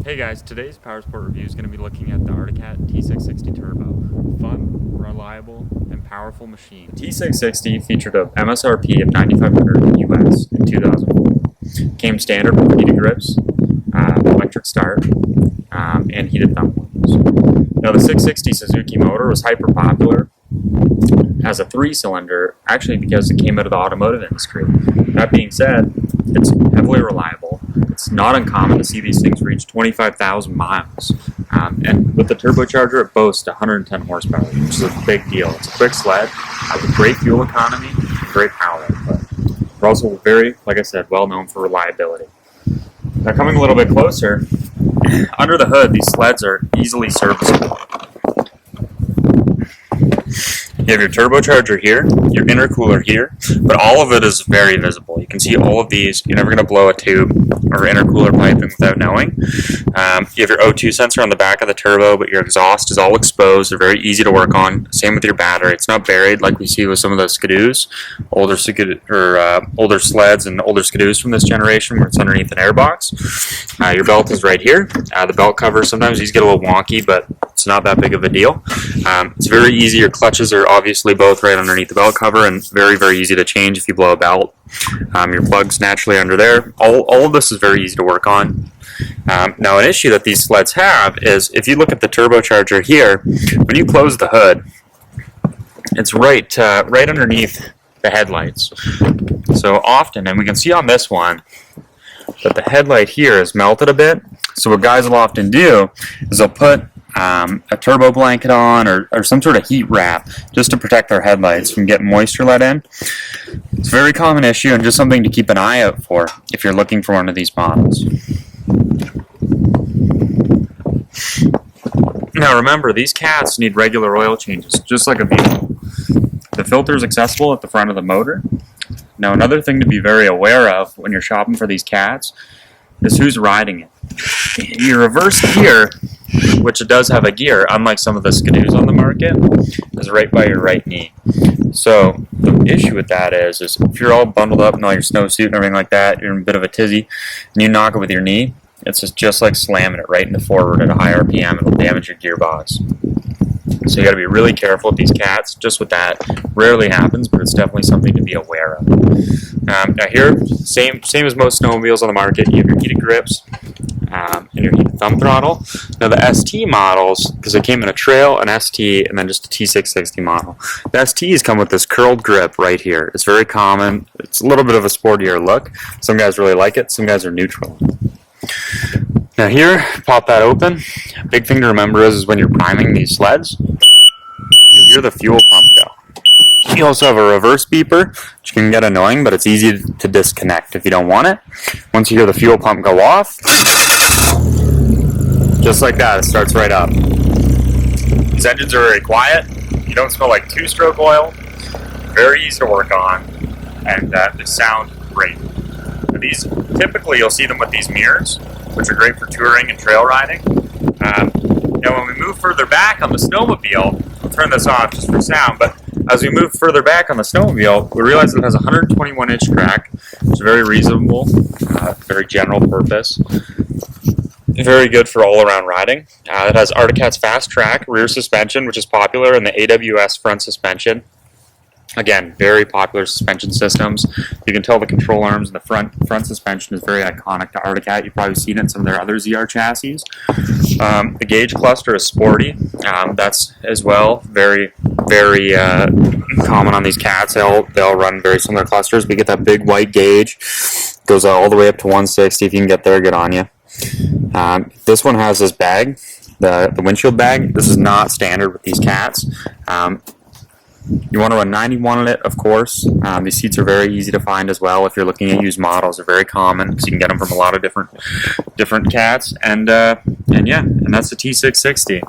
Hey guys, today's Powersport review is going to be looking at the Articat T660 Turbo. Fun, reliable, and powerful machine. The T660 featured an MSRP of $9,500 US in 2004. Came standard with heated grips, electric start, and heated thumb wheels. Now the 660 Suzuki motor was hyper popular as a 3-cylinder, actually because it came out of the automotive industry. That being said, it's heavily reliable. It's not uncommon to see these things reach 25,000 miles. And with the turbocharger, it boasts 110 horsepower, which is a big deal. It's a quick sled with great fuel economy, great power output. We're also very, like I said, well known for reliability. Now coming a little bit closer, under the hood, these sleds are easily serviceable. You have your turbocharger here, your intercooler here, but all of it is very visible. You can see all of these. You're never going to blow a tube or intercooler piping without knowing. You have your O2 sensor on the back of the turbo, but your exhaust is all exposed. They're very easy to work on. Same with your battery. It's not buried like we see with some of the skidoos, older sleds and older skidoos from this generation where it's underneath an airbox. Your belt is right here. The belt cover, sometimes these get a little wonky, but it's not that big of a deal. It's very easy. Your clutches are obviously both right underneath the belt cover and very, very easy to change if you blow a belt. Your plug's naturally under there. All of this is very easy to work on. Now an issue that these sleds have is if you look at the turbocharger here, when you close the hood, it's right underneath the headlights. So often, and we can see on this one, that the headlight here is melted a bit. So what guys will often do is they'll put a turbo blanket on or some sort of heat wrap just to protect their headlights from getting moisture let in. It's a very common issue and just something to keep an eye out for if you're looking for one of these models. Now remember, these cats need regular oil changes, just like a vehicle. The filter is accessible at the front of the motor. Now another thing to be very aware of when you're shopping for these cats is who's riding it. Your reverse gear, which it does have a gear, unlike some of the skidoos on the market, is right by your right knee. So the issue with that is if you're all bundled up in all your snowsuit and everything like that, you're in a bit of a tizzy, and you knock it with your knee, it's just like slamming it right in the forward at a high RPM. It'll damage your gearbox. So you got to be really careful with these cats. Just with that, rarely happens, but it's definitely something to be aware of. Now here, same as most snowmobiles on the market, you have your heated grips and your heated thumb throttle. Now the ST models, because it came in a trail, an ST, and then just a T660 model. The STs come with this curled grip right here. It's very common. It's a little bit of a sportier look. Some guys really like it. Some guys are neutral. Now here, pop that open. Big thing to remember is when you're priming these sleds, you'll hear the fuel pump go. You also have a reverse beeper, which can get annoying, but it's easy to disconnect if you don't want it. Once you hear the fuel pump go off, just like that, it starts right up. These engines are very quiet. You don't smell like two-stroke oil. Very easy to work on, and they sound great. Now these, typically you'll see them with these mirrors, which are great for touring and trail riding. Now when we move further back on the snowmobile, I'll turn this off just for sound, but as we move further back on the snowmobile, we realize that it has a 121-inch crack, which is very reasonable, very general purpose. Very good for all-around riding. It has Articat's fast track rear suspension, which is popular, and the AWS front suspension. Again, very popular suspension systems. You can tell the control arms and the front suspension is very iconic to Articat. You've probably seen it in some of their other ZR chassis. The gauge cluster is sporty. That's as well very, very common on these cats. They'll run very similar clusters. We get that big white gauge. Goes all the way up to 160. If you can get there, good on you. This one has this bag, the windshield bag. This is not standard with these cats. You want to run 91 on it, of course. These seats are very easy to find as well. If you're looking at used models, they're very common because you can get them from a lot of different cats. And yeah, and that's the T660.